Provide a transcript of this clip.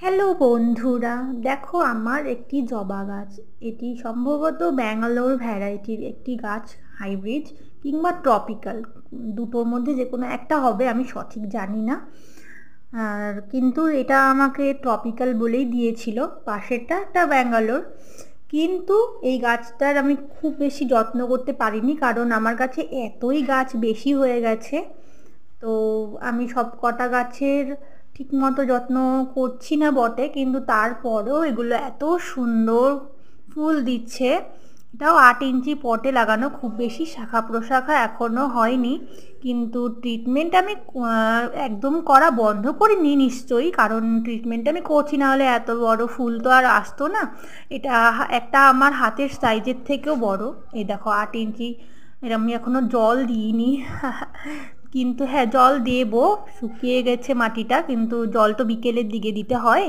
Hello বন্ধুরা, দেখো আমার একটি জবা গাছ। এটি সম্ভবত ব্যাঙ্গালোর ভ্যারাইটির একটি গাছ, হাইব্রিড কিংবা ট্রপিক্যাল, দুটোর মধ্যে যে কোনো একটা হবে, আমি সঠিক জানি না। আর কিন্তু এটা আমাকে ট্রপিক্যাল বলেই দিয়েছিল, পাশেরটা একটা ব্যাঙ্গালোর। কিন্তু এই গাছটার আমি খুব বেশি যত্ন করতে পারিনি, কারণ আমার কাছে এতই গাছ বেশি হয়ে গেছে। তো আমি সব কটা গাছের ঠিকমতো যত্ন করছি না বটে, কিন্তু তারপরেও এগুলো এত সুন্দর ফুল দিচ্ছে। এটাও 8 ইঞ্চি পটে লাগানো, খুব বেশি শাখা প্রশাখা এখনও হয়নি। কিন্তু ট্রিটমেন্ট আমি একদম করা বন্ধ করিনি নিশ্চয়ই, কারণ ট্রিটমেন্ট আমি করছি, না হলে এত বড় ফুল তো আর আসতো না। এটা একটা আমার হাতের সাইজের থেকেও বড়। এই দেখো 8 ইঞ্চি। এর আমি এখনো জল দিইনি কিন্তু হ্যাঁ, জল দেবো। শুকিয়ে গেছে মাটিটা, কিন্তু জল তো বিকেলের দিকে দিতে হয়।